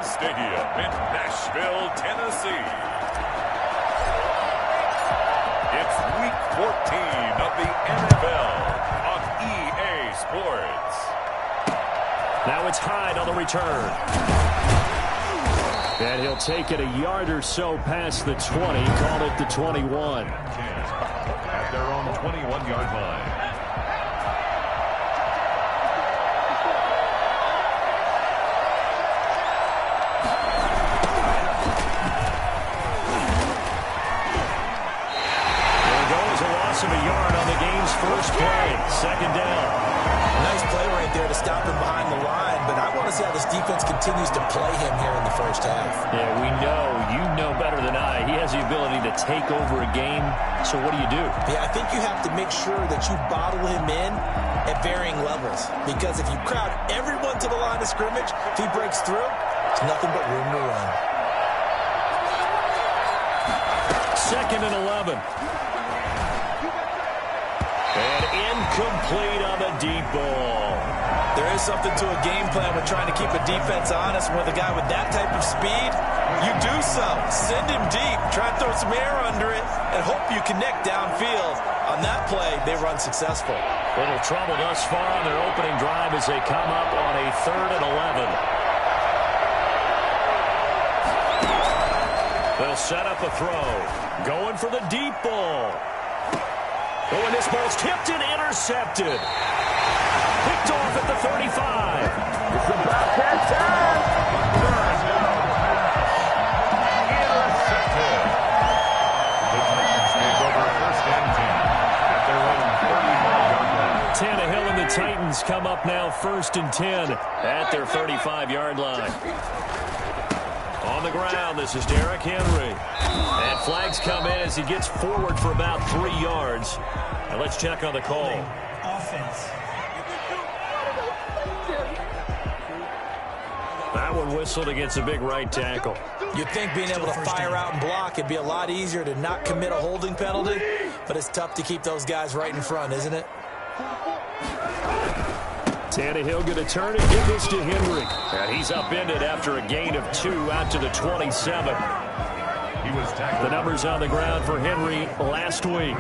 Stadium in Nashville, Tennessee. It's Week 14 of the NFL on EA Sports. Now it's Hyde on the return. And he'll take it a yard or so past the 20, call it the 21. At their own 21-yard line. Of a yard on the game's first play. Second down. Nice play right there to stop him behind the line, but I want to see how this defense continues to play him here in the first half. Yeah, we know. You know better than I. He has the ability to take over a game, so what do you do? Yeah, I think you have to make sure that you bottle him in at varying levels, because if you crowd everyone to the line of scrimmage, if he breaks through, it's nothing but room to run. 2nd and 11. And incomplete on the deep ball. There is something to a game plan with trying to keep a defense honest. With a guy with that type of speed, you do so. Send him deep. Try to throw some air under it and hope you connect downfield. On that play, they run successful. Little trouble thus far on their opening drive as they come up on a 3rd and 11. They'll set up a throw. Going for the deep ball. Oh, and this ball's tipped and intercepted. Picked off at the 35. It's about that time. Intercepted. The Titans take over 1st and 10 at their own 35-yard line. Tannehill and the Titans come up now 1st and 10 at their 35-yard line. On the ground, this is Derrick Henry. And flags come in as he gets forward for about 3 yards. Now let's check on the call. Offense. That one whistled against a big right tackle. You'd think being able to fire out and block, it'd be a lot easier to not commit a holding penalty, but it's tough to keep those guys right in front, isn't it? Tannehill going to turn and give this to Henry. And he's upended after a gain of 2 out to the 27. He was tackled. The numbers on the ground for Henry last week.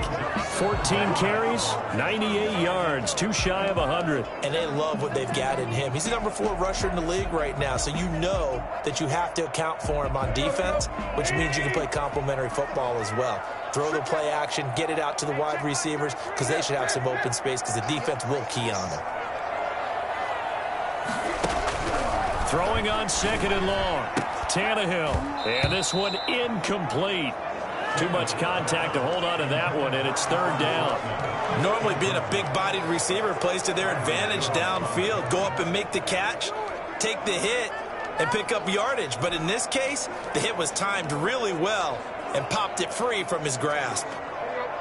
14 carries, 98 yards, 2 shy of 100. And they love what they've got in him. He's the number 4 rusher in the league right now, so you know that you have to account for him on defense, which means you can play complementary football as well. Throw the play action, get it out to the wide receivers, because they should have some open space because the defense will key on them. Throwing on 2nd and long. Tannehill. And this one incomplete. Too much contact to hold on to that one, and it's 3rd down. Normally being a big-bodied receiver plays to their advantage downfield. Go up and make the catch, take the hit, and pick up yardage. But in this case, the hit was timed really well and popped it free from his grasp.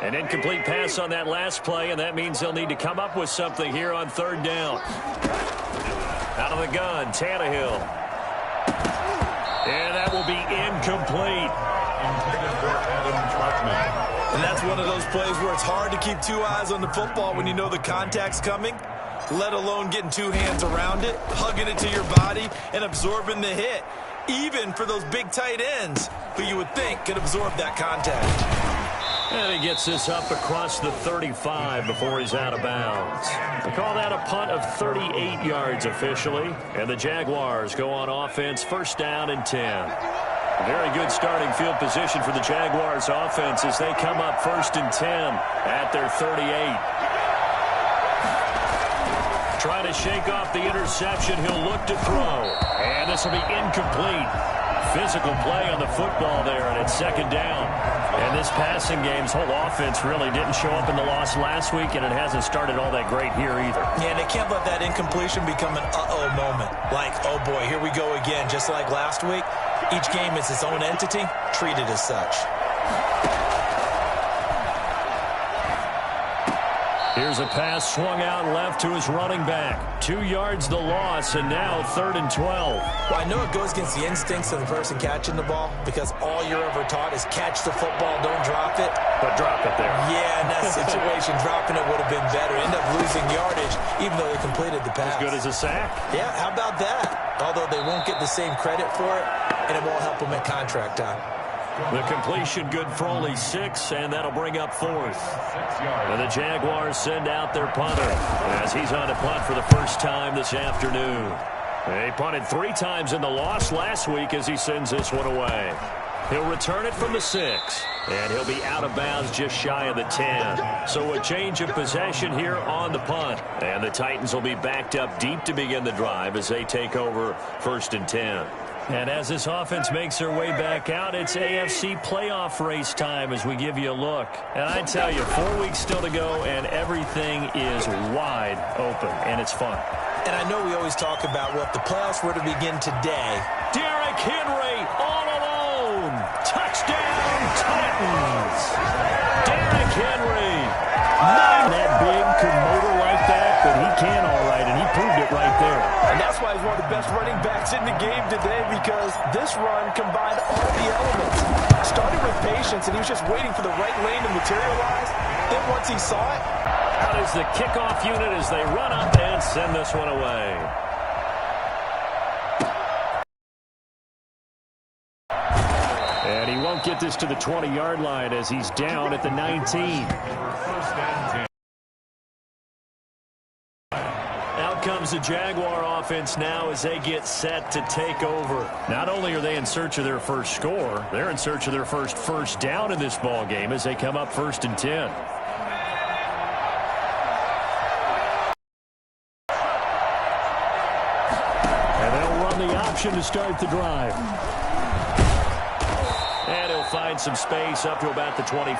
An incomplete pass on that last play, and that means they'll need to come up with something here on 3rd down. Out of the gun, Tannehill. And that will be incomplete. Intended for Adam Troutman. And that's one of those plays where it's hard to keep 2 eyes on the football when you know the contact's coming, let alone getting 2 hands around it, hugging it to your body, and absorbing the hit, even for those big tight ends who you would think could absorb that contact. And he gets this up across the 35 before he's out of bounds. They call that a punt of 38 yards officially. And the Jaguars go on offense, 1st down and 10. Very good starting field position for the Jaguars offense as they come up 1st and 10 at their 38. Trying to shake off the interception. He'll look to throw. And this will be incomplete. Physical play on the football there, and it's 2nd down. And this passing game's whole offense really didn't show up in the loss last week, and it hasn't started all that great here either. Yeah, and they can't let that incompletion become an uh-oh moment. Like, oh boy, here we go again. Just like last week, each game is its own entity, treated as such. Here's a pass swung out left to his running back. 2 yards the loss, and now 3rd and 12. Well, I know it goes against the instincts of the person catching the ball because all you're ever taught is catch the football, don't drop it. But drop it there. Yeah, in that situation, dropping it would have been better. End up losing yardage, even though they completed the pass. As good as a sack. Yeah, how about that? although they won't get the same credit for it, and it won't help them at contract time. The completion good for only 6, and that'll bring up 4th. And the Jaguars send out their punter as he's on to punt for the first time this afternoon. He punted 3 times in the loss last week as he sends this one away. He'll return it from the 6, and he'll be out of bounds just shy of the 10. So a change of possession here on the punt, and the Titans will be backed up deep to begin the drive as they take over 1st and 10. And as this offense makes their way back out, it's AFC playoff race time as we give you a look. And I tell you, 4 weeks still to go, and everything is wide open, and it's fun. And I know we always talk about what the playoffs were to begin today. Derrick Henry all alone. Touchdown, Titans. Derrick Henry. That big could motor like that, but he can all right, and he proved it right there. And that's why he's one of the best running backs in the game today, because this run combined all the elements. Started with patience, and he was just waiting for the right lane to materialize. Then once he saw it, out is the kickoff unit as they run up and send this one away. And he won't get this to the 20-yard line as he's down at the 19. Out comes the Jaguar offense now as they get set to take over. Not only are they in search of their first score, they're in search of their first down in this ball game as they come up 1st and 10. And they'll run the option to start the drive. And he'll find some space up to about the 25.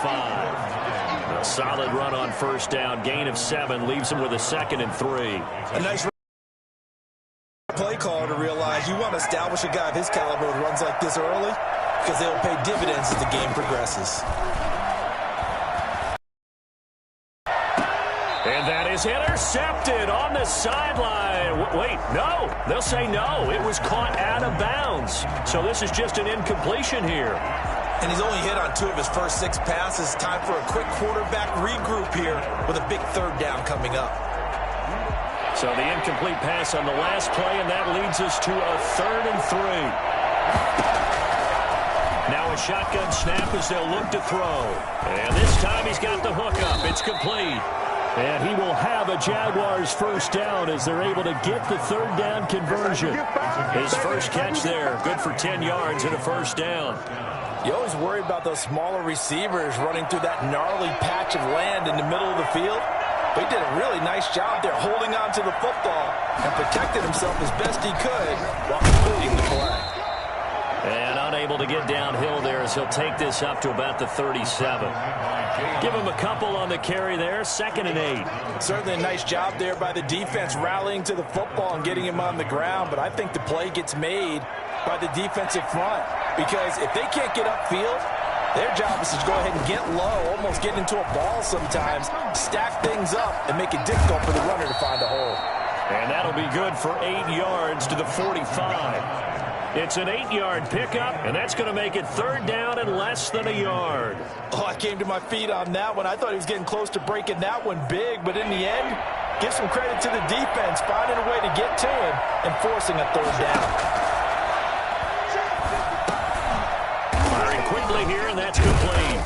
A solid run on 1st down. Gain of 7 leaves him with a 2nd and 3. A nice play caller to realize you want to establish a guy of his caliber who runs like this early, because they'll pay dividends as the game progresses. And that is intercepted on the sideline. Wait, no. They'll say no. It was caught out of bounds. So this is just an incompletion here. And he's only hit on 2 of his first 6 passes. Time for a quick quarterback regroup here with a big 3rd down coming up. So the incomplete pass on the last play, and that leads us to a 3rd and 3. Now a shotgun snap as they'll look to throw. And this time he's got the hook up. It's complete. And he will have a Jaguars first down as they're able to get the 3rd down conversion. His first catch there, good for 10 yards and a first down. you always worry about those smaller receivers running through that gnarly patch of land in the middle of the field. But he did a really nice job there holding on to the football and protected himself as best he could while completing the play. And unable to get downhill there as he'll take this up to about the 37. Give him a couple on the carry there, 2nd and 8. Certainly a nice job there by the defense rallying to the football and getting him on the ground. But I think the play gets made by the defensive front, because if they can't get upfield, their job is to go ahead and get low, almost get into a ball sometimes, stack things up, and make it difficult for the runner to find a hole. And that'll be good for 8 yards to the 45. It's an 8-yard pickup, and that's going to make it 3rd down and less than a yard. Oh, I came to my feet on that one. I thought he was getting close to breaking that one big, but in the end, give some credit to the defense, finding a way to get to him and forcing a 3rd down. Firing quickly here, and that's complete.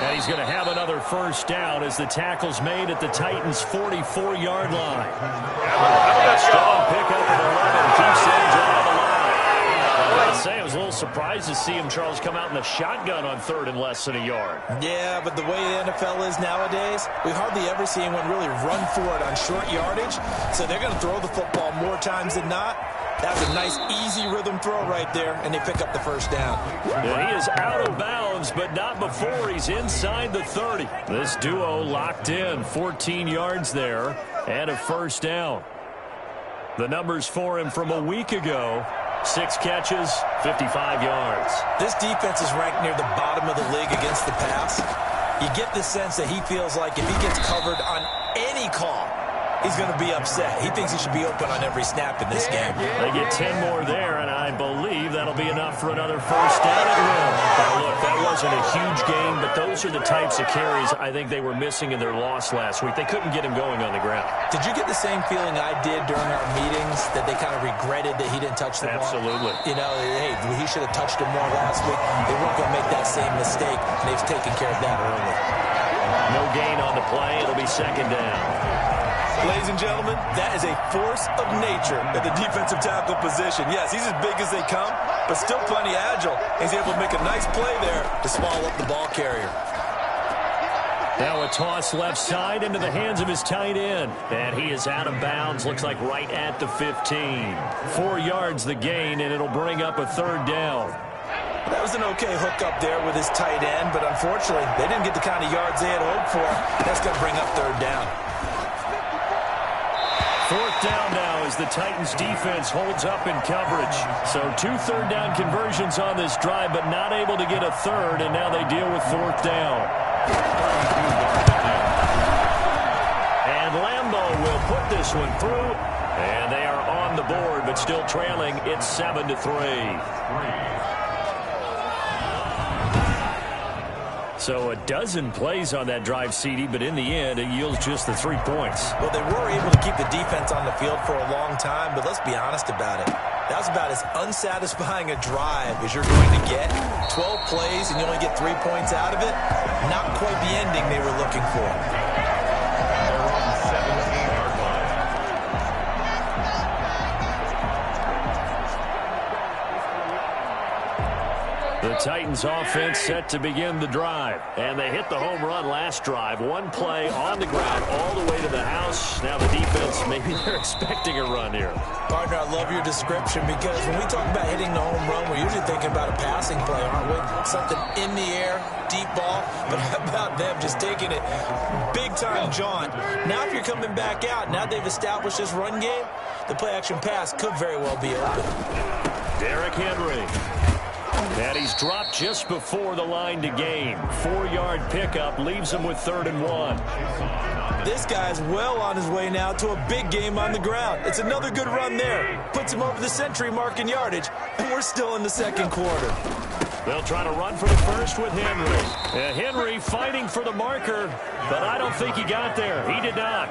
And he's going to have another first down as the tackle's made at the Titans' 44-yard line. Strong pickup at 11. Keeps Edge on the line. I was a little surprised to see him, Charles, come out in the shotgun on 3rd and less than a yard. Yeah, but the way the NFL is nowadays, we hardly ever see anyone really run for it on short yardage. So they're going to throw the football more times than not. That's a nice, easy rhythm throw right there, and they pick up the first down. And he is out of bounds, but not before he's inside the 30. This duo locked in, 14 yards there, and a first down. The numbers for him from a week ago: 6 catches, 55 yards. This defense is ranked near the bottom of the league against the pass. You get the sense that he feels like if he gets covered on any call, he's going to be upset. He thinks he should be open on every snap in this game. They get 10 more there, and I believe that'll be enough for another first down. Now look, that wasn't a huge gain, but those are the types of carries I think they were missing in their loss last week. They couldn't get him going on the ground. Did you get the same feeling I did during our meetings, that they kind of regretted that he didn't touch the ball? Absolutely. You know, hey, he should have touched it more last week. They weren't going to make that same mistake, and they've taken care of that early. No gain on the play. It'll be second down. Ladies and gentlemen, that is a force of nature at the defensive tackle position. Yes, he's as big as they come, but still plenty agile. He's able to make a nice play there to swallow up the ball carrier. Now a toss left side into the hands of his tight end. And he is out of bounds. Looks like right at the 15. 4 yards the gain, and it'll bring up a third down. That was an okay hook up there with his tight end, but unfortunately, they didn't get the kind of yards they had hoped for. That's going to bring up third down. Fourth down now as the Titans defense holds up in coverage. So 2 third-down conversions on this drive, but not able to get a third, and now they deal with fourth down. And Lambeau will put this one through, and they are on the board, but still trailing. It's 7-3. So a dozen plays on that drive, CD, but in the end, it yields just the 3 points. Well, they were able to keep the defense on the field for a long time, but let's be honest about it. That was about as unsatisfying a drive as you're going to get. 12 plays and you only get 3 points out of it. Not quite the ending they were looking for. They're on the 17-yard line. The Titans offense set to begin the drive. And they hit the home run last drive. 1 play on the ground all the way to the house. Now the defense, maybe they're expecting a run here. Partner, I love your description, because when we talk about hitting the home run, we're usually thinking about a passing play, aren't we? Something in the air, deep ball. But how about them just taking it big-time jaunt? Now if you're coming back out, now they've established this run game, the play-action pass could very well be open. Derrick Henry. And he's dropped just before the line to gain. 4-yard pickup leaves him with 3rd and 1. This guy's well on his way now to a big game on the ground. It's another good run there. Puts him over the century mark in yardage, and we're still in the second quarter. They'll try to run for the first with Henry. And Henry fighting for the marker, but I don't think he got there. He did not.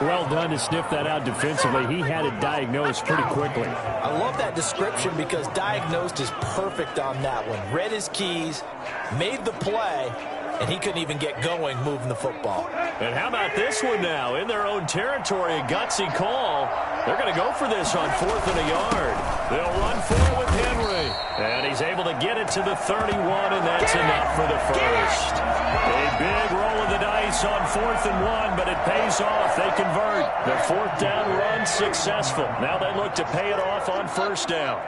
Well done to sniff that out defensively. He had it diagnosed pretty quickly. I love that description, because diagnosed is perfect on that one. Read his keys, made the play, and he couldn't even get going moving the football. And how about this one now? In their own territory, a gutsy call. They're going to go for this on 4th and a yard. They'll run for it with Henry. And he's able to get it to the 31, and that's enough for the first. A big roll of the dice on 4th and 1, but it pays off. They convert. The 4th down run successful. Now they look to pay it off on 1st down.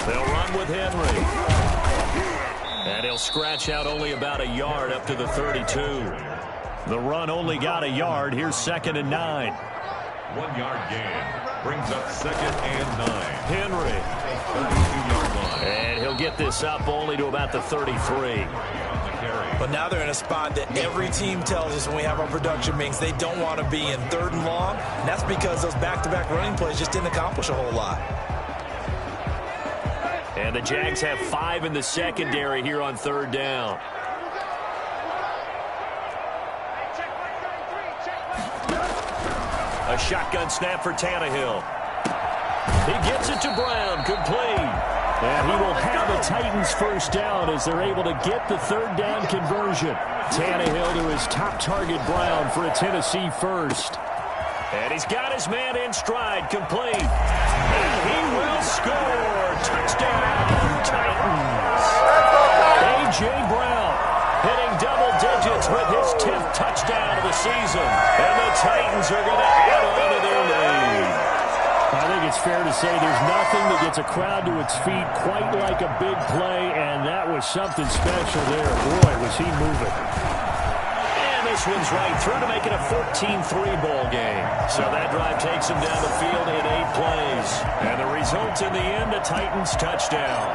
They'll run with Henry. And he'll scratch out only about a yard up to the 32. The run only got a yard. Here's 2nd and 9. 1-yard gain brings up 2nd and 9. Henry. 32-yard line. And he'll get this up only to about the 33. But now they're in a spot that every team tells us when we have our production meetings they don't want to be in, 3rd and long. And that's because those back-to-back running plays just didn't accomplish a whole lot. And the Jags have 5 in the secondary here on 3rd down. A shotgun snap for Tannehill. He gets it to Brown, complete. And he will have the Titans 1st down as they're able to get the 3rd down conversion. Tannehill to his top target, Brown, for a Tennessee first. And he's got his man in stride, complete. And he will score. Touchdown, Titans. A.J. Brown hitting double digits with his 10th touchdown of the season. And the Titans are going to add on to their lead. I think it's fair to say there's nothing that gets a crowd to its feet quite like a big play, and that was something special there. Boy, was he moving. This one's right through to make it a 14-3 ball game. So that drive takes him down the field in 8 plays. And the result in the end, a Titans touchdown.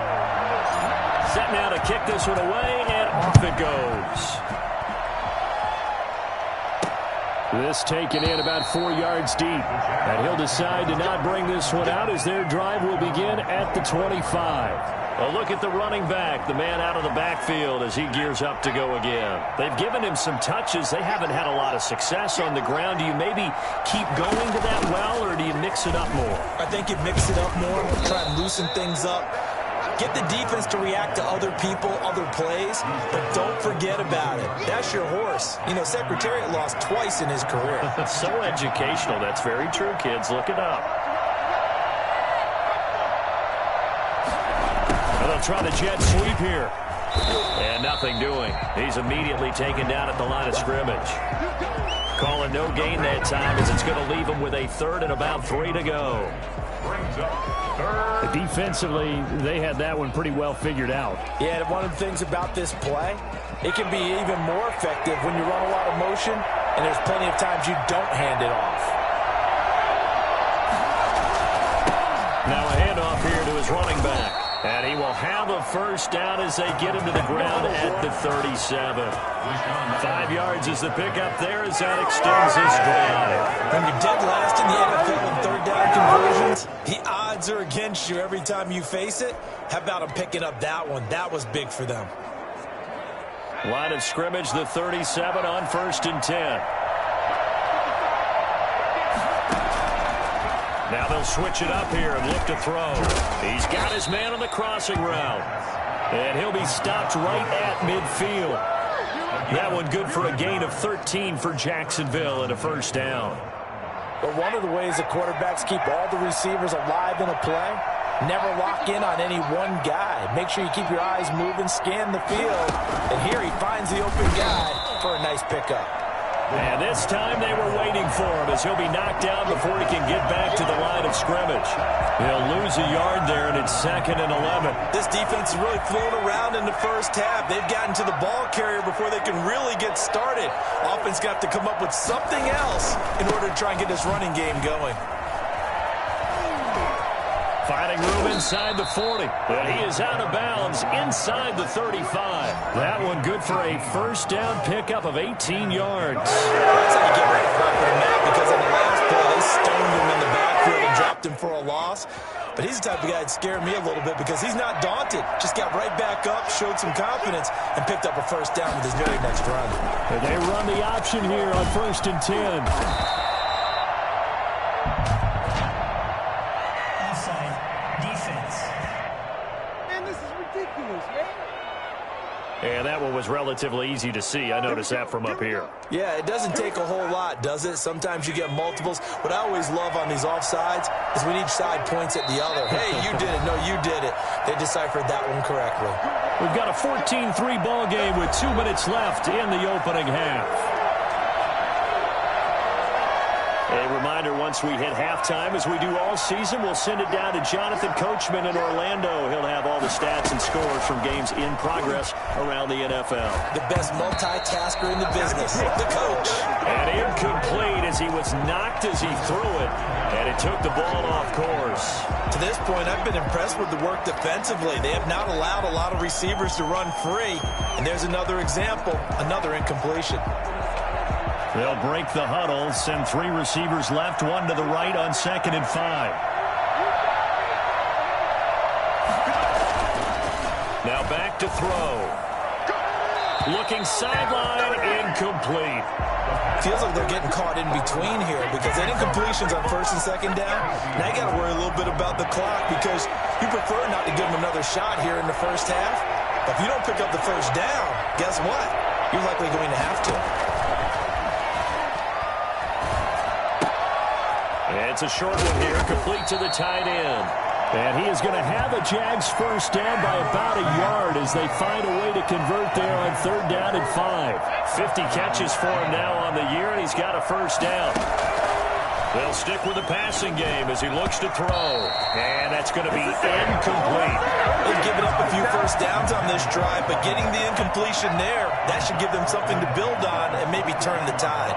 Set now to kick this one away, and off it goes. This taken in about 4 yards deep. And he'll decide to not bring this one out as their drive will begin at the 25. A look at the running back, the man out of the backfield as he gears up to go again. They've given him some touches. They haven't had a lot of success on the ground. Do you maybe keep going to that well, or do you mix it up more? I think you mix it up more, try and loosen things up. Get the defense to react to other people, other plays, but don't forget about it. That's your horse. You know, Secretariat lost twice in his career. So educational. That's very true, kids. Look it up. And they'll try the jet sweep here. And nothing doing. He's immediately taken down at the line of scrimmage. Calling no gain that time as it's going to leave him with a 3rd and about 3 to go. Defensively, they had that one pretty well figured out. Yeah, one of the things about this play, it can be even more effective when you run a lot of motion, and there's plenty of times you don't hand it off. Now a handoff here to his running back. And he will have a first down as they get him to the ground at the 37. 5 yards is the pickup there as that extends his drive. When you're dead last in the NFL in 3rd down conversions, the odds are against you every time you face it. How about him picking up that one? That was big for them. Line of scrimmage, the 37 on 1st and 10. Now they'll switch it up here and look to throw. He's got his man on the crossing route. And he'll be stopped right at midfield. That one good for a gain of 13 for Jacksonville and a first down. But one of the ways the quarterbacks keep all the receivers alive in a play, never lock in on any one guy. Make sure you keep your eyes moving, scan the field. And here he finds the open guy for a nice pickup. And this time they were waiting for him as he'll be knocked down before he can get back to the line of scrimmage. He'll lose a yard there, and it's 2nd and 11. This defense is really flown around in the first half. They've gotten to the ball carrier before they can really get started. Offense got to come up with something else in order to try and get this running game going. Finding room inside the 40. But he is out of bounds inside the 35. That one good for a first down pickup of 18 yards. That's how you get rid of Parker and Matt, because on the last play, they stoned him in the backfield and dropped him for a loss. But he's the type of guy that scared me a little bit because he's not daunted. Just got right back up, showed some confidence, and picked up a first down with his very next run. And they run the option here on 1st and 10. And that one was relatively easy to see. I noticed that from up here. Yeah, it doesn't take a whole lot, does it? Sometimes you get multiples. What I always love on these offsides is when each side points at the other. Hey, you did it. No, you did it. They deciphered that one correctly. We've got a 14-3 ball game with 2 minutes left in the opening half. A reminder, once we hit halftime, as we do all season, we'll send it down to Jonathan Coachman in Orlando. He'll have all the stats and scores from games in progress around the NFL. The best multitasker in the business, the coach. And incomplete as he was knocked as he threw it, and it took the ball off course. To this point, I've been impressed with the work defensively. They have not allowed a lot of receivers to run free, and there's another example, another incompletion. They'll break the huddle, send 3 receivers left, 1 to the right on 2nd and 5. Now back to throw. Looking sideline, incomplete. Feels like they're getting caught in between here because they didn't completions on 1st and 2nd down. Now you got to worry a little bit about the clock because you prefer not to give them another shot here in the first half. But if you don't pick up the first down, guess what? You're likely going to have to. It's a short one here, complete to the tight end. And he is going to have a Jags first down by about a yard as they find a way to convert there on 3rd down and 5. 50 catches for him now on the year, and he's got a first down. They'll stick with the passing game as he looks to throw. And that's going to be incomplete. They've given up a few first downs on this drive, but getting the incompletion there, that should give them something to build on and maybe turn the tide.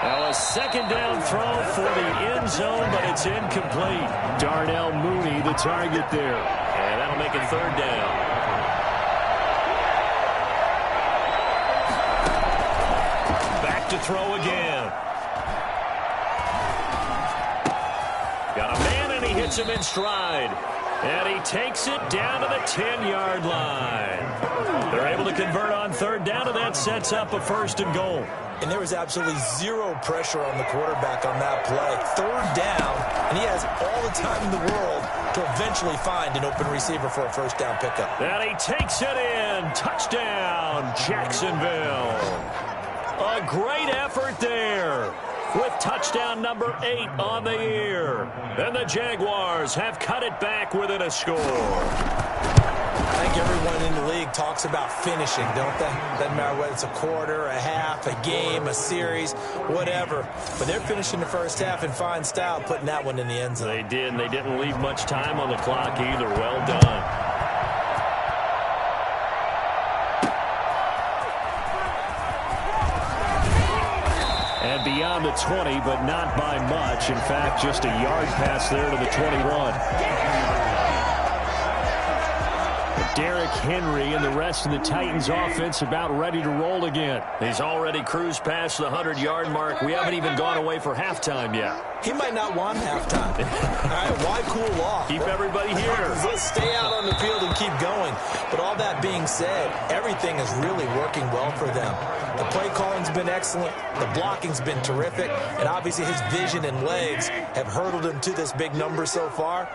Now a 2nd down throw for the end zone, but it's incomplete. Darnell Mooney, the target there. And that'll make it 3rd down. back to throw again. Got a man, and he hits him in stride. And he takes it down to the 10-yard line. They're able to convert on third down, and that sets up a 1st and goal. And there was absolutely zero pressure on the quarterback on that play. Third down, and he has all the time in the world to eventually find an open receiver for a 1st down pickup. And he takes it in. Touchdown, Jacksonville. A great effort there, with touchdown number 8 on the year. And the Jaguars have cut it back within a score. I think everyone in the league talks about finishing, don't they? Doesn't matter whether it's a quarter, a half, a game, a series, whatever. But they're finishing the first half in fine style, putting that one in the end zone. They did, and they didn't leave much time on the clock either. Well done. And beyond the 20, but not by much. In fact, just a yard pass there to the 21. Derrick Henry and the rest of the Titans offense about ready to roll again. He's already cruised past the 100-yard mark. We haven't even gone away for halftime yet. He might not want halftime. All right, why cool off? Keep everybody here. Let's stay out on the field and keep going. But all that being said, everything is really working well for them. The play calling's been excellent. The blocking's been terrific. And obviously his vision and legs have hurdled him to this big number so far.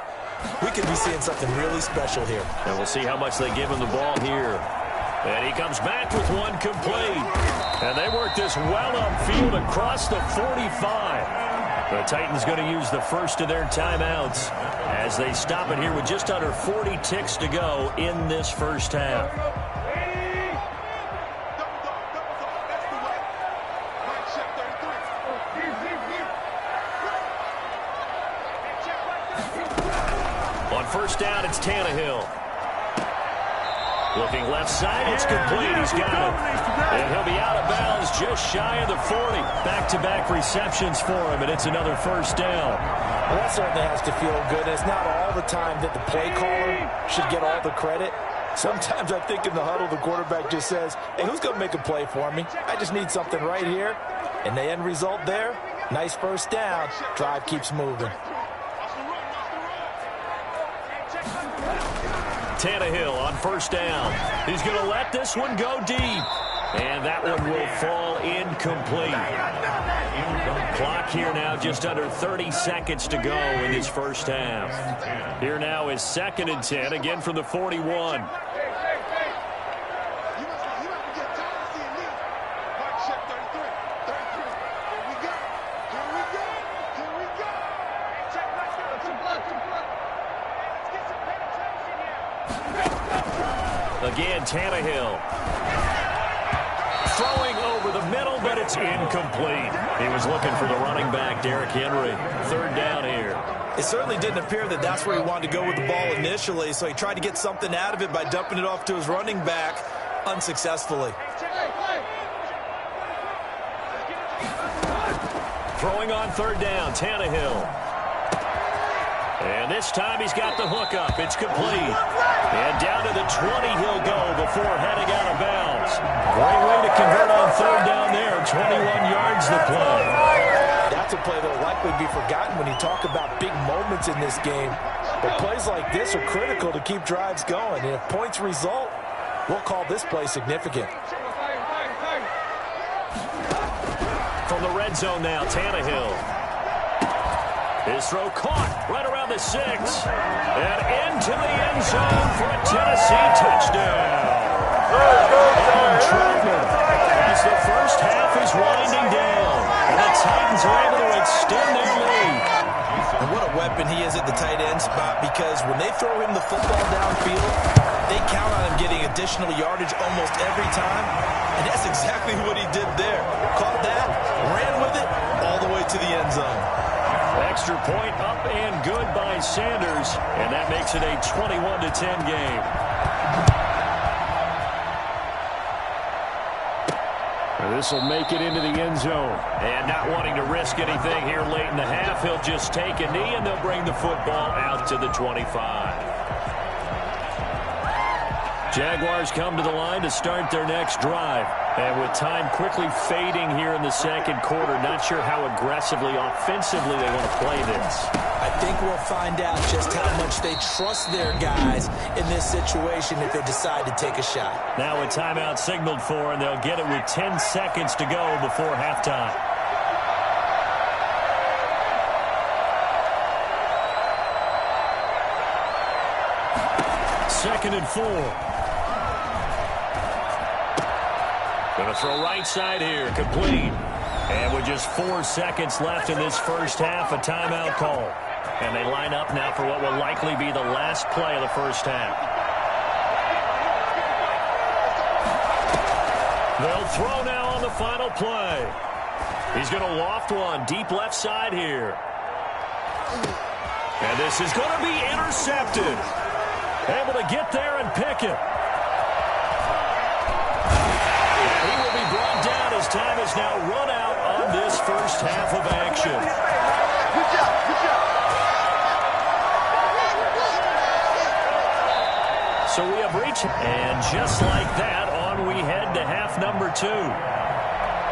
We could be seeing something really special here. And we'll see how much they give him the ball here. And he comes back with one complete. And they work this well upfield across the 45. The Titans going to use the first of their timeouts as they stop it here with just under 40 ticks to go in this first half. On first down, it's Tannehill. Looking left side, it's complete. He's got it. And he'll be out of bounds just shy of the 40. Back-to-back receptions for him, and it's another first down. Well, that certainly has to feel good. It's not all the time that the play caller should get all the credit. Sometimes I think in the huddle, the quarterback just says, hey, who's going to make a play for me? I just need something right here. And the end result there, nice first down. Drive keeps moving. Tannehill on first down. He's going to let this one go deep. And that one will fall incomplete. Clock here now just under 30 seconds to go in this first half. Here now is 2nd and 10, again from the 41. Again, Tannehill. Throwing over the middle, but it's incomplete. He was looking for the running back, Derrick Henry. Third down here. It certainly didn't appear that that's where he wanted to go with the ball initially, so he tried to get something out of it by dumping it off to his running back unsuccessfully. Throwing on third down, Tannehill. And this time he's got the hook up. It's complete. And down to the 20 he'll go before heading out of bounds. Great way to convert on third down there. 21 yards the play. That's a play that will likely be forgotten when you talk about big moments in this game. But plays like this are critical to keep drives going. And if points result, we'll call this play significant. From the red zone now, Tannehill. His throw caught right around the 6. And into the end zone for a Tennessee touchdown. And Trevor, as the first half is winding down, and the Titans are able to extend their lead. And what a weapon he is at the tight end spot, because when they throw him the football downfield, they count on him getting additional yardage almost every time. And that's exactly what he did there. Caught that, ran with it, all the way to the end zone. Extra point up and good by Sanders, and that makes it a 21-10 game. This will make it into the end zone. And not wanting to risk anything here late in the half, he'll just take a knee, and they'll bring the football out to the 25. Jaguars come to the line to start their next drive. And with time quickly fading here in the second quarter, not sure how aggressively, offensively they want to play this. I think we'll find out just how much they trust their guys in this situation if they decide to take a shot. Now a timeout signaled for, and they'll get it with 10 seconds to go before halftime. Second and 4. Going to throw right side here, complete. And with just 4 seconds left in this first half, a timeout call. And they line up now for what will likely be the last play of the first half. They'll throw now on the final play. He's going to loft one deep left side here. And this is going to be intercepted. Able to get there and pick it. And he will be brought down as time is now run out on this first half of action. Good job, good job. So we have reached, and just like that, on we head to half number 2.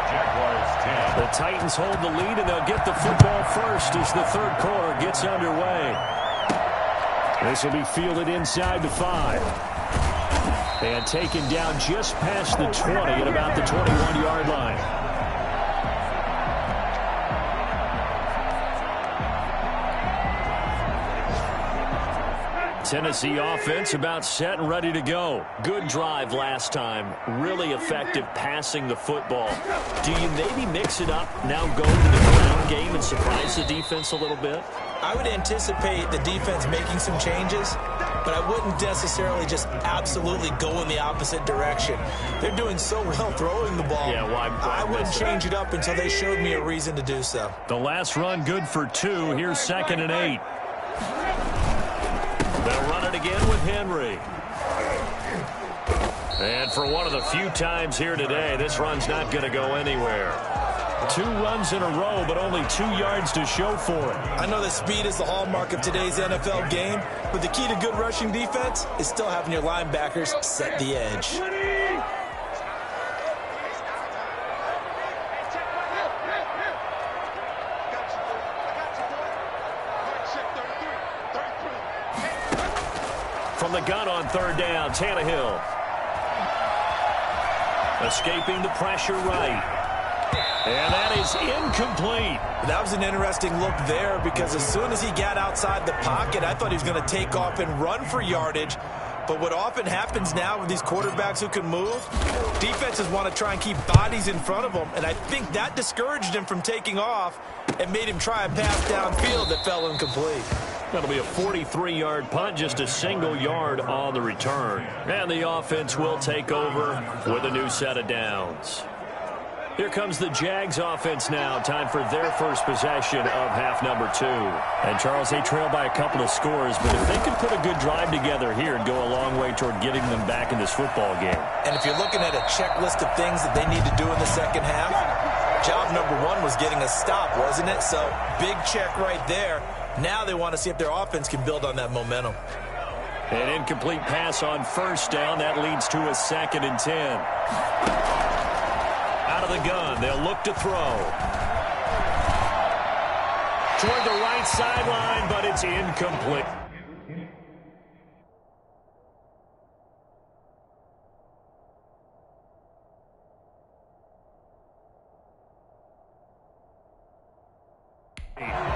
Jaguars 10. The Titans hold the lead, and they'll get the football first as the third quarter gets underway. This will be fielded inside the 5. And taken down just past the 20 at about the 21-yard line. Tennessee offense about set and ready to go. Good drive last time. Really effective passing the football. Do you maybe mix it up, now go to the ground game and surprise the defense a little bit? I would anticipate the defense making some changes, but I wouldn't necessarily just absolutely go in the opposite direction. They're doing so well throwing the ball. Yeah, why I wouldn't change it up until they showed me a reason to do so. The last run good for 2. Here's 2nd and 8. They'll run it again with Henry. And for one of the few times here today, this run's not going to go anywhere. 2 runs in a row, but only 2 yards to show for it. I know that speed is the hallmark of today's NFL game, but the key to good rushing defense is still having your linebackers set the edge. From the gun on third down, Tannehill. Escaping the pressure right. And that is incomplete. That was an interesting look there because as soon as he got outside the pocket, I thought he was going to take off and run for yardage. But what often happens now with these quarterbacks who can move, defenses want to try and keep bodies in front of them. And I think that discouraged him from taking off and made him try a pass downfield that fell incomplete. That'll be a 43-yard punt, just a single yard on the return. And the offense will take over with a new set of downs. Here comes the Jags offense now. Time for their first possession of half number 2. And Charles, they trail by a couple of scores, but if they can put a good drive together here and go a long way toward getting them back in this football game. And if you're looking at a checklist of things that they need to do in the second half, job number 1 was getting a stop, wasn't it? So big check right there. Now they want to see if their offense can build on that momentum. An incomplete pass on first down. That leads to a 2nd and 10. Out of the gun, they'll look to throw. Toward the right sideline, but it's incomplete.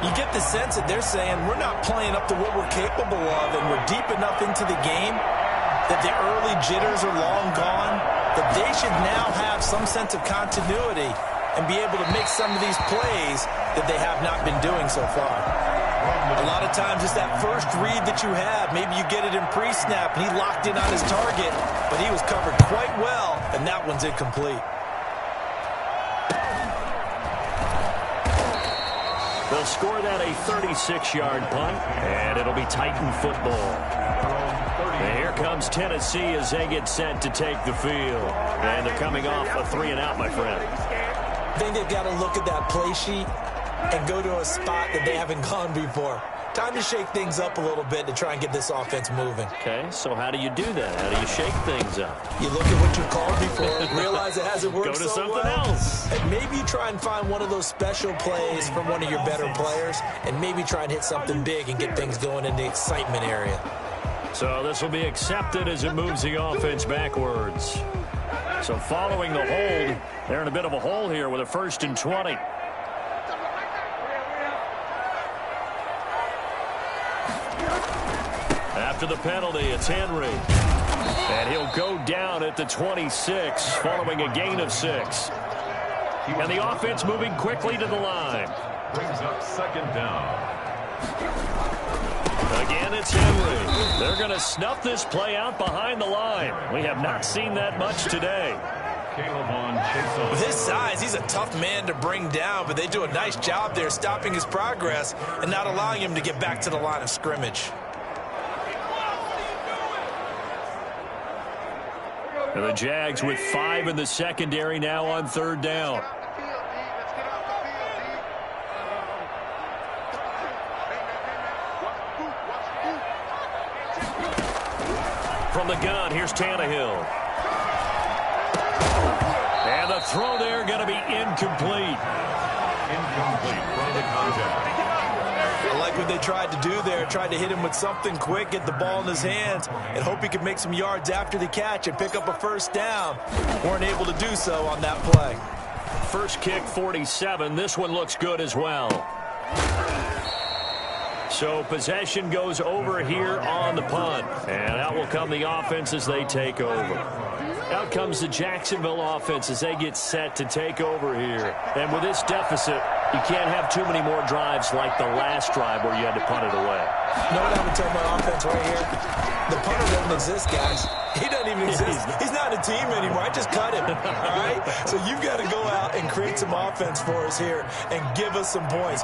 You get the sense that they're saying we're not playing up to what we're capable of, and we're deep enough into the game that the early jitters are long gone, that they should now have some sense of continuity and be able to make some of these plays that they have not been doing so far. A lot of times it's that first read that you have. Maybe you get it in pre-snap, and he locked in on his target, but he was covered quite well, and that one's incomplete. They'll score that a 36-yard punt, and it'll be Titan football. And here comes Tennessee as they get set to take the field. And they're coming off a 3-and-out, my friend. I think they've got to look at that play sheet and go to a spot that they haven't gone before. Time to shake things up a little bit to try and get this offense moving. Okay, so how do you do that? How do you shake things up? You look at what you called before, realize it hasn't worked Go to so something well, else. and maybe you try and find one of those special plays from one of your better players, and maybe try and hit something big and get things going in the excitement area. So this will be accepted as it moves the offense backwards. So following the hold, they're in a bit of a hole here with a 1st and 20. After the penalty, it's Henry. And he'll go down at the 26 following a gain of 6. And the offense moving quickly to the line. Brings up 2nd down. Again, it's Henry. They're going to snuff this play out behind the line. We have not seen that much today. With his size, he's a tough man to bring down, but they do a nice job there stopping his progress and not allowing him to get back to the line of scrimmage. And the Jags with 5 in the secondary now on 3rd down. From the gun, here's Tannehill. And the throw there going to be incomplete. Incomplete from the contact. I like what they tried to do there, tried to hit him with something quick, get the ball in his hands, and hope he could make some yards after the catch and pick up a 1st down. Weren't able to do so on that play. First kick, 47. This one looks good as well. So possession goes over here on the punt. And out will come the offense as they take over. Out comes the Jacksonville offense as they get set to take over here. And with this deficit, you can't have too many more drives like the last drive where you had to punt it away. You know what I would tell my offense right here? The punter doesn't exist, guys. He doesn't even exist. He's not a team anymore. I just cut him, all right? So you've got to go out and create some offense for us here and give us some points.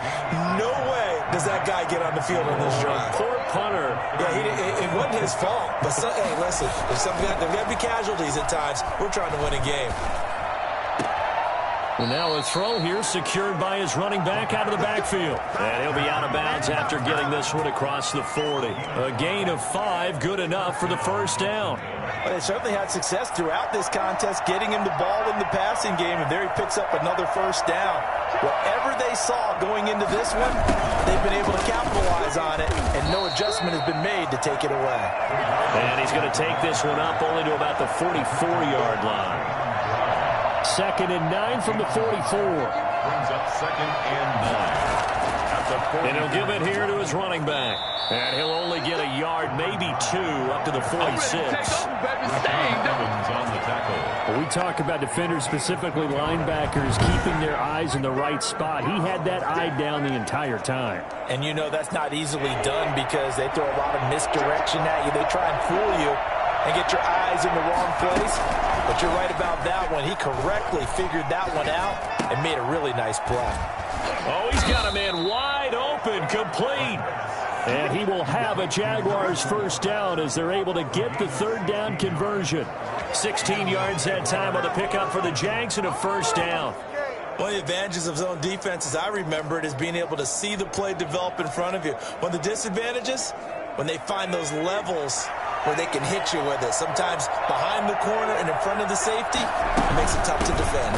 No way does that guy get on the field on this drive. Poor punter. Yeah, it wasn't his fault. But, hey, listen, there's got to be casualties at times. We're trying to win a game. And now a throw here secured by his running back out of the backfield. And he'll be out of bounds after getting this one across the 40. A gain of 5, good enough for the 1st down. Well, they certainly had success throughout this contest, getting him the ball in the passing game, and there he picks up another 1st down. Whatever they saw going into this one, they've been able to capitalize on it, and no adjustment has been made to take it away. And he's going to take this one up only to about the 44-yard line. 2nd and 9 from the 44. Brings up 2nd and 9. And he'll give it here to his running back. And he'll only get a yard, maybe 2, up to the 46. On the tackle. Well, we talk about defenders, specifically linebackers, keeping their eyes in the right spot. He had that eye down the entire time. And you know that's not easily done because they throw a lot of misdirection at you. They try and fool you and get your eyes in the wrong place. But you're right about that one. He correctly figured that one out and made a really nice play. Oh, he's got a man wide open, complete. And he will have a Jaguars 1st down as they're able to get the 3rd down conversion. 16 yards that time on the pickup for the Jags and a 1st down. One of the advantages of zone defense, as I remember it, is being able to see the play develop in front of you. One of the disadvantages, when they find those levels where they can hit you with it. Sometimes behind the corner and in front of the safety, it makes it tough to defend.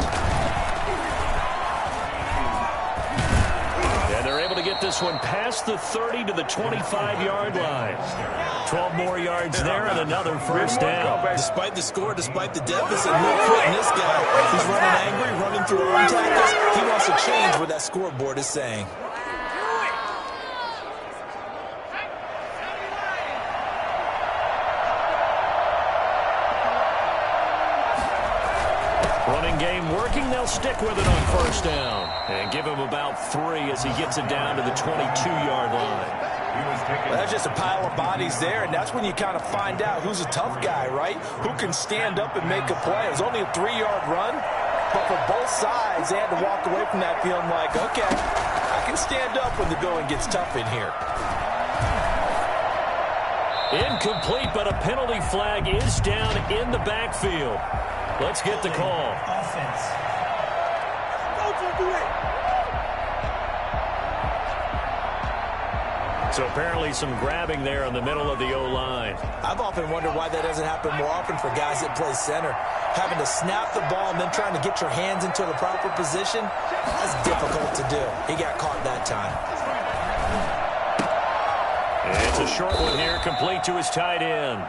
And they're able to get this one past the 30 to the 25-yard line. 12 more yards there and another 1st down. Despite the score, despite the deficit, no quitting this guy. He's running angry, running through arm tackles. He wants to change what that scoreboard is saying. Running game working. They'll stick with it on 1st down. And give him about 3 as he gets it down to the 22-yard line. Well, that's just a pile of bodies there, and that's when you kind of find out who's a tough guy, right? Who can stand up and make a play. It was only a 3-yard run, but for both sides, they had to walk away from that feeling like, okay, I can stand up when the going gets tough in here. Incomplete, but a penalty flag is down in the backfield. Let's get the call. Offense. Don't you do it. So apparently some grabbing there in the middle of the O-line. I've often wondered why that doesn't happen more often for guys that play center. Having to snap the ball and then trying to get your hands into the proper position, that's difficult to do. He got caught that time. It's a short one here, complete to his tight end.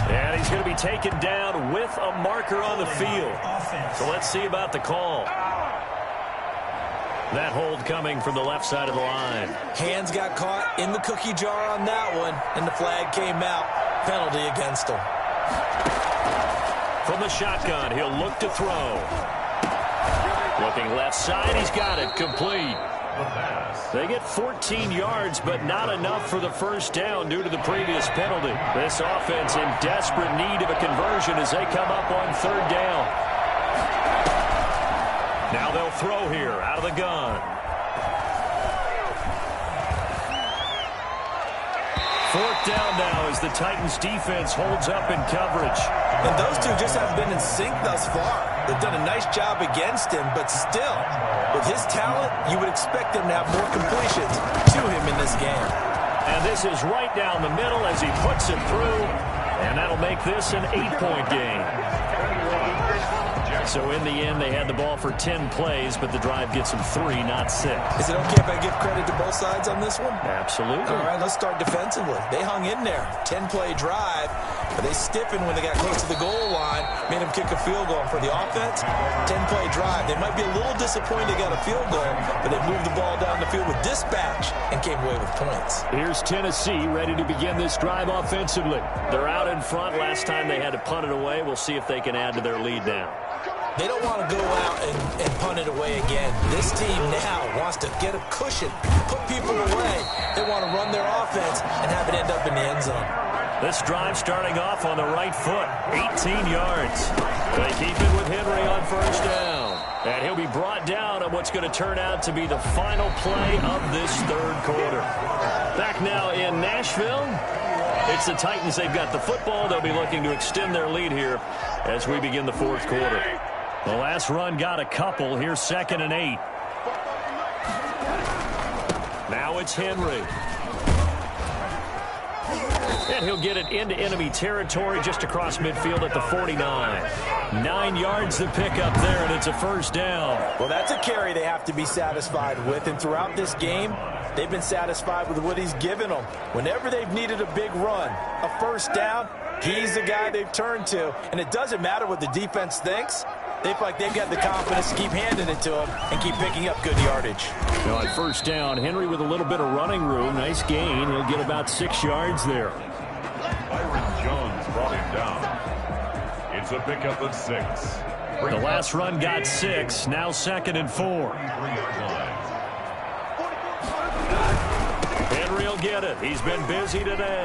And he's going to be taken down with a marker on the field. So let's see about the call. That hold coming from the left side of the line. Hands got caught in the cookie jar on that one, and the flag came out. Penalty against him. From the shotgun, he'll look to throw. Looking left side, he's got it, complete. They get 14 yards, but not enough for the first down due to the previous penalty. This offense in desperate need of a conversion as they come up on third down. Now they'll throw here out of the gun. Fourth down now as the Titans defense holds up in coverage. And those two just haven't been in sync thus far. They've done a nice job against him, but still, with his talent, you would expect him to have more completions to him in this game. And this is right down the middle as he puts it through. And that'll make this an 8-point game. So in the end, they had the ball for 10 plays, but the drive gets them 3, not 6. Is it okay if I give credit to both sides on this one? Absolutely. All right, let's start defensively. They hung in there. 10-play drive, but they stiffened when they got close to the goal line, made them kick a field goal. For the offense, 10-play drive. They might be a little disappointed they got a field goal, but they moved the ball down the field with dispatch and came away with points. Here's Tennessee ready to begin this drive offensively. They're out in front. Last time they had to punt it away. We'll see if they can add to their lead now. They don't want to go out and punt it away again. This team now wants to get a cushion, put people away. They want to run their offense and have it end up in the end zone. This drive starting off on the right foot, 18 yards. They keep it with Henry on first down. And he'll be brought down on what's going to turn out to be the final play of this third quarter. Back now in Nashville. It's the Titans. They've got the football. They'll be looking to extend their lead here as we begin the fourth quarter. The last run got a couple. Here's 2nd and 8. Now it's Henry. And he'll get it into enemy territory just across midfield at the 49. 9 yards to pick up there, and it's a first down. Well, that's a carry they have to be satisfied with. And throughout this game, they've been satisfied with what he's given them. Whenever they've needed a big run, a first down, he's the guy they've turned to. And it doesn't matter what the defense thinks. They feel like they've got the confidence to keep handing it to him and keep picking up good yardage. Now on first down, Henry with a little bit of running room. Nice gain. He'll get about 6 yards there. Byron Jones brought him down. It's a pickup of 6. The last run got 6. Now 2nd and 4. Henry will get it. He's been busy today.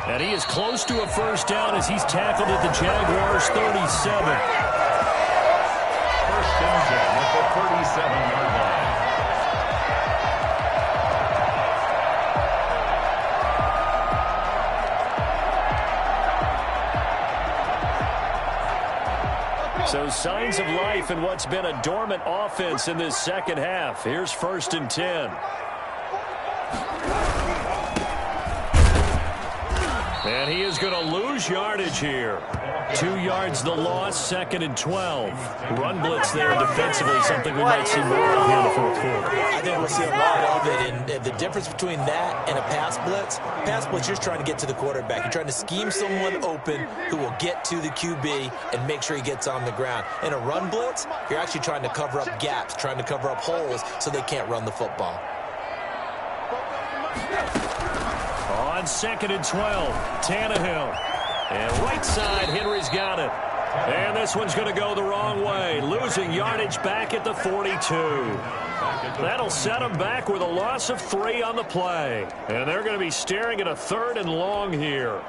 And he is close to a first down as he's tackled at the Jaguars' 37. First and 10 at the 37-yard line. So signs of life in what's been a dormant offense in this second half. Here's 1st and 10. And he is going to lose yardage here. 2 yards the loss, 2nd and 12. Run blitz there defensively, something we might see more of here in the fourth quarter. I think we'll see a lot of it. And the difference between that and a pass blitz, you're just trying to get to the quarterback. You're trying to scheme someone open who will get to the QB and make sure he gets on the ground. In a run blitz, you're actually trying to cover up gaps, trying to cover up holes so they can't run the football. On 2nd and 12, Tannehill. And right side, Henry's got it. And this one's going to go the wrong way. Losing yardage back at the 42. That'll set them back with a loss of 3 on the play. And they're going to be staring at a 3rd and long here.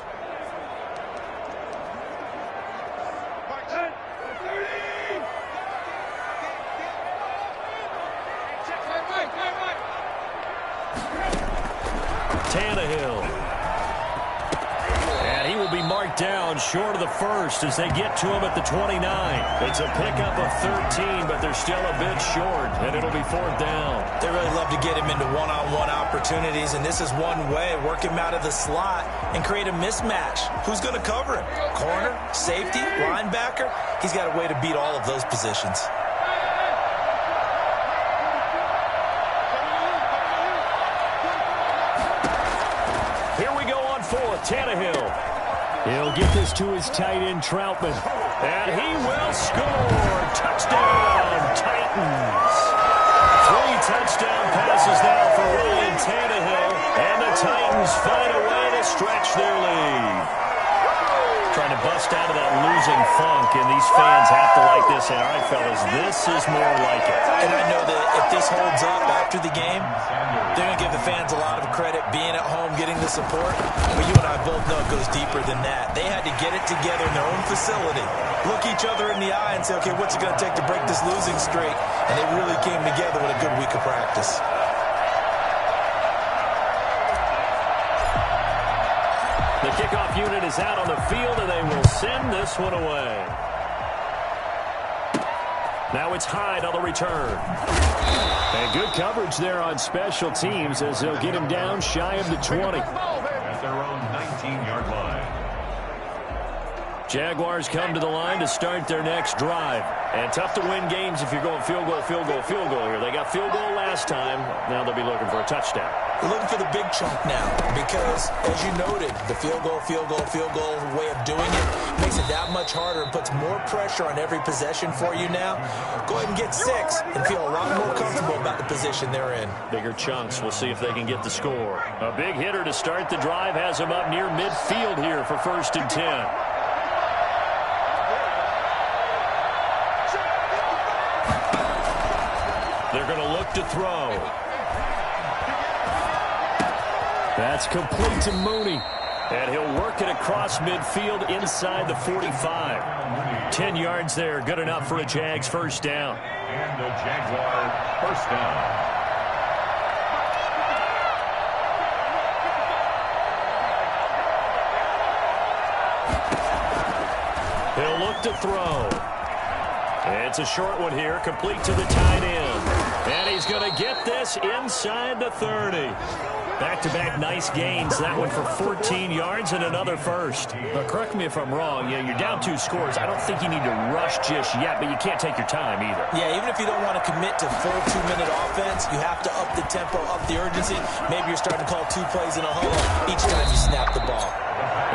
Tannehill. And he will will be marked down short of the first as they get to him at the 29. It's a pickup of 13, but they're still a bit short, and it'll be 4th down. They really love to get him into one-on-one opportunities, and this is one way. Work him out of the slot and create a mismatch. Who's going to cover him? Corner, safety, linebacker? He's got a way to beat all of those positions. Here we go on 4th. Tannehill. He'll get this to his tight end, Troutman. And he will score. Touchdown, Titans. 3 touchdown passes now for Ryan Tannehill. And the Titans find a way to stretch their lead. Trying to bust out of that losing funk, and these fans have to like this. And all right, fellas, this is more like it. And I know that if this holds up after the game, they're going to give the fans a lot of credit being at home, getting the support. But you and I both know it goes deeper than that. They had to get it together in their own facility, look each other in the eye and say, okay, what's it going to take to break this losing streak? And they really came together with a good week of practice. The kickoff unit is out on the field, and they will send this one away. Now it's Hyde on the return. And good coverage there on special teams as they'll get him down shy of the 20. At their own 19-yard line. Jaguars come to the line to start their next drive. And tough to win games if you're going field goal, field goal, field goal here. They got field goal last time. Now they'll be looking for a touchdown. They're looking for the big chunk now because, as you noted, the field goal way of doing it makes it that much harder and puts more pressure on every possession for you now. Go ahead and get 6 and feel a lot more comfortable about the position they're in. Bigger chunks. We'll see if they can get the score. A big hitter to start the drive has them up near midfield here for 1st and 10. They're going to look to throw. That's complete to Mooney. And he'll work it across midfield inside the 45. 10 yards there, good enough for a Jags 1st down. And the Jaguar 1st down. He'll look to throw. It's a short one here, complete to the tight end. And he's going to get this inside the 30. Back-to-back nice gains. That one for 14 yards and another 1st. But correct me if I'm wrong. Yeah, you're down 2 scores. I don't think you need to rush just yet, but you can't take your time either. Yeah, even if you don't want to commit to full 2-minute offense, you have to up the tempo, up the urgency. Maybe you're starting to call 2 plays in a huddle each time you snap the ball.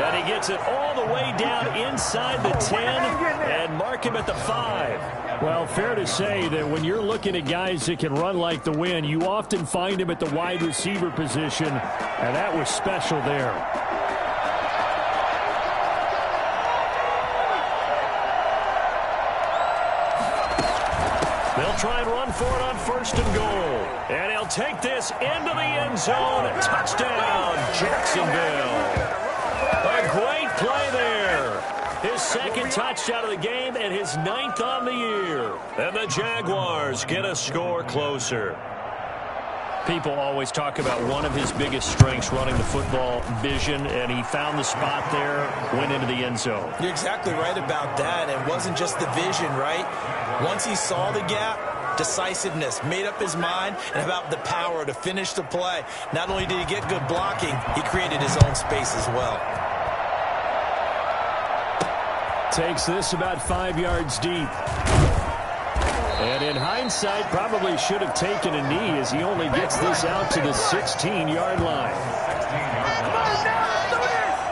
And he gets it all the way down inside the 10 and mark him at the 5. Well, fair to say that when you're looking at guys that can run like the wind, you often find him at the wide receiver position, and that was special there. They'll try and run for it on 1st and goal. And he'll take this into the end zone. Touchdown, Jacksonville. A great play there. His 2nd touchdown of the game and his 9th on the year. And the Jaguars get a score closer. People always talk about one of his biggest strengths, running the football, vision, and he found the spot there, went into the end zone. You're exactly right about that. It wasn't just the vision, right? Once he saw the gap, decisiveness, made up his mind, and about the power to finish the play. Not only did he get good blocking, he created his own space as well. Takes this about 5 yards deep. And in hindsight, probably should have taken a knee as he only gets this out to the 16-yard line.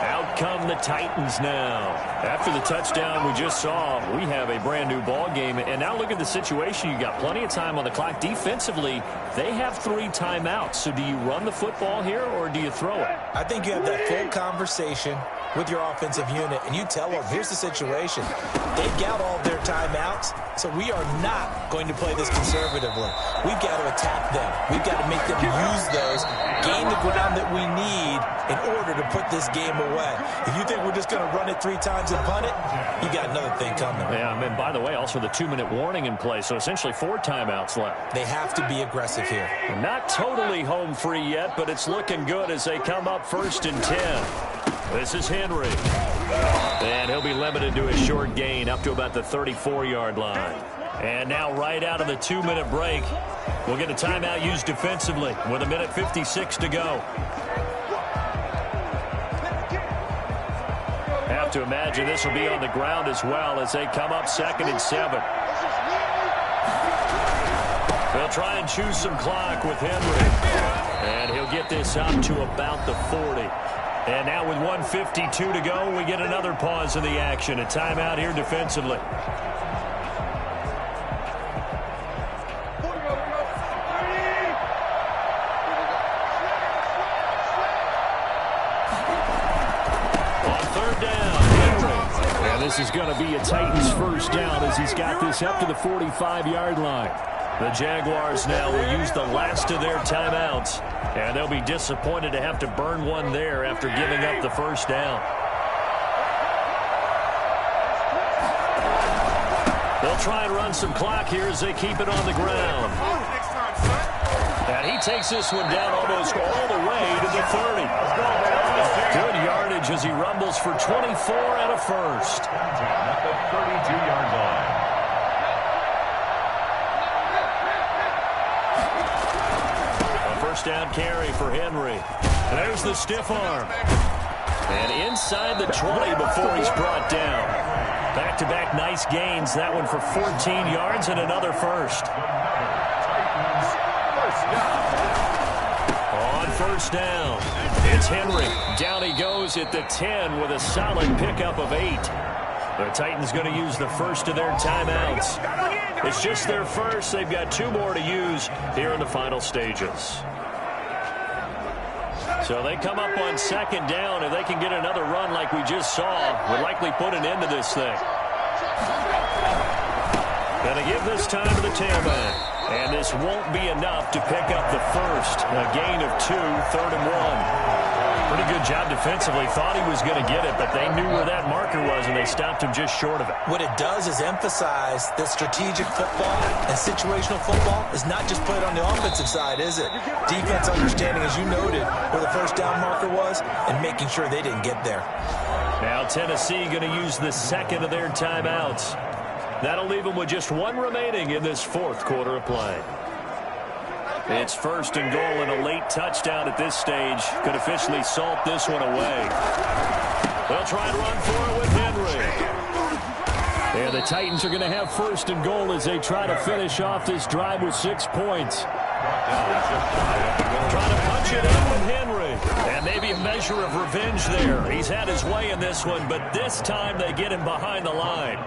Out come the Titans now. After the touchdown we just saw, we have a brand new ball game. And now look at the situation. You got plenty of time on the clock. Defensively, they have 3 timeouts. So do you run the football here or do you throw it? I think you have that full conversation with your offensive unit, and you tell them, here's the situation. They've got all their timeouts, so we are not going to play this conservatively. We've got to attack them. We've got to make them use those, gain the ground that we need in order to put this game away. If you think we're just going to run it 3 times and punt it, you got another thing coming. Yeah, and by the way, also the 2-minute warning in play, so essentially 4 timeouts left. They have to be aggressive here. Not totally home free yet, but it's looking good as they come up 1st and 10. This is Henry. And he'll be limited to a short gain up to about the 34-yard line. And now right out of the 2-minute break, we'll get a timeout used defensively with 1:56 to go. Have to imagine this will be on the ground as well as they come up 2nd and 7. They'll try and choose some clock with Henry. And he'll get this up to about the 40. And now with 1:52 to go, we get another pause in the action. A timeout here defensively. On 3rd down, Henry. And this is going to be a Titans first down as he's got this up to the 45-yard line. The Jaguars now will use the last of their timeouts, and they'll be disappointed to have to burn one there after giving up the first down. They'll try and run some clock here as they keep it on the ground. And he takes this one down almost all the way to the 30. Good yardage as he rumbles for 24 and a first. At the 32-yard line. First down carry for Henry. And there's the stiff arm. And inside the 20 before he's brought down. Back-to-back nice gains. That one for 14 yards and another first. On first down, it's Henry. Down he goes at the 10 with a solid pickup of 8. The Titans going to use the first of their timeouts. It's just their first. They've got 2 more to use here in the final stages. So they come up on 2nd down. If they can get another run like we just saw, would likely put an end to this thing. Going to give this time to the tailback. And this won't be enough to pick up the first. A gain of 2, 3rd and 1. Pretty good job defensively. Thought he was going to get it, but they knew where that marker was, and they stopped him just short of it. What it does is emphasize that strategic football and situational football is not just played on the offensive side, is it? Defense understanding, as you noted, where the first down marker was and making sure they didn't get there. Now Tennessee going to use the 2nd of their timeouts. That'll leave them with just 1 remaining in this 4th quarter of play. It's 1st and goal, and a late touchdown at this stage could officially salt this one away. They'll try and run for it with Henry. And the Titans are going to have 1st and goal as they try to finish off this drive with 6 points. Trying to punch it in with Henry. And maybe a measure of revenge there. He's had his way in this one, but this time they get him behind the line.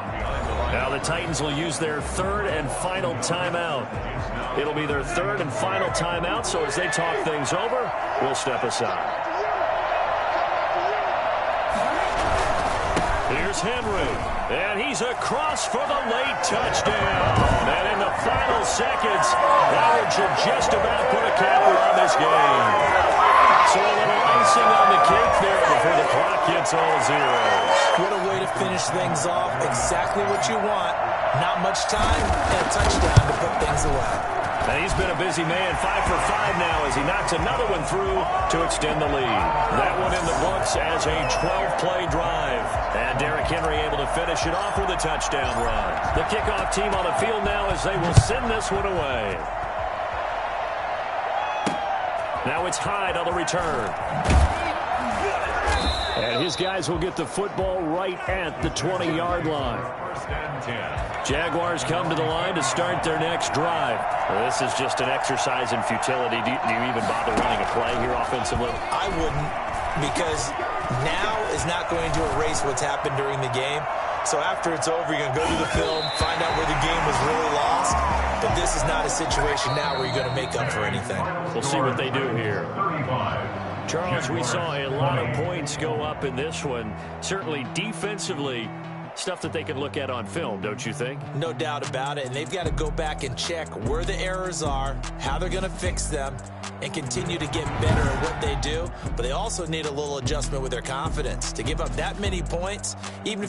Now the Titans will use their 3rd and final timeout. It'll be their 3rd and final timeout, so as they talk things over, we'll step aside. Here's Henry, and he's across for the late touchdown. And in the final seconds, that should just about put a capper on this game. So a little icing on the cake there before the clock hits all zeros. What a way to finish things off. Exactly what you want. Not much time and a touchdown to put things away. And he's been a busy man, 5 for 5 now as he knocks another one through to extend the lead. That one in the books as a 12-play drive. And Derrick Henry able to finish it off with a touchdown run. The kickoff team on the field now as they will send this one away. Now it's Hyde on the return. And his guys will get the football right at the 20-yard line. 1st and 10. Jaguars come to the line to start their next drive. Well, this is just an exercise in futility. Do you even bother running a play here offensively? I wouldn't, because now is not going to erase what's happened during the game. So after it's over, you're going to go to the film, find out where the game was really lost. But this is not a situation now where you're going to make up for anything. We'll see what they do here. 35. Charles, we saw a lot of points go up in this one. Certainly defensively, stuff that they can look at on film, don't you think? No doubt about it. And they've got to go back and check where the errors are, how they're going to fix them, and continue to get better at what they do. But they also need a little adjustment with their confidence. To give up that many points, even if you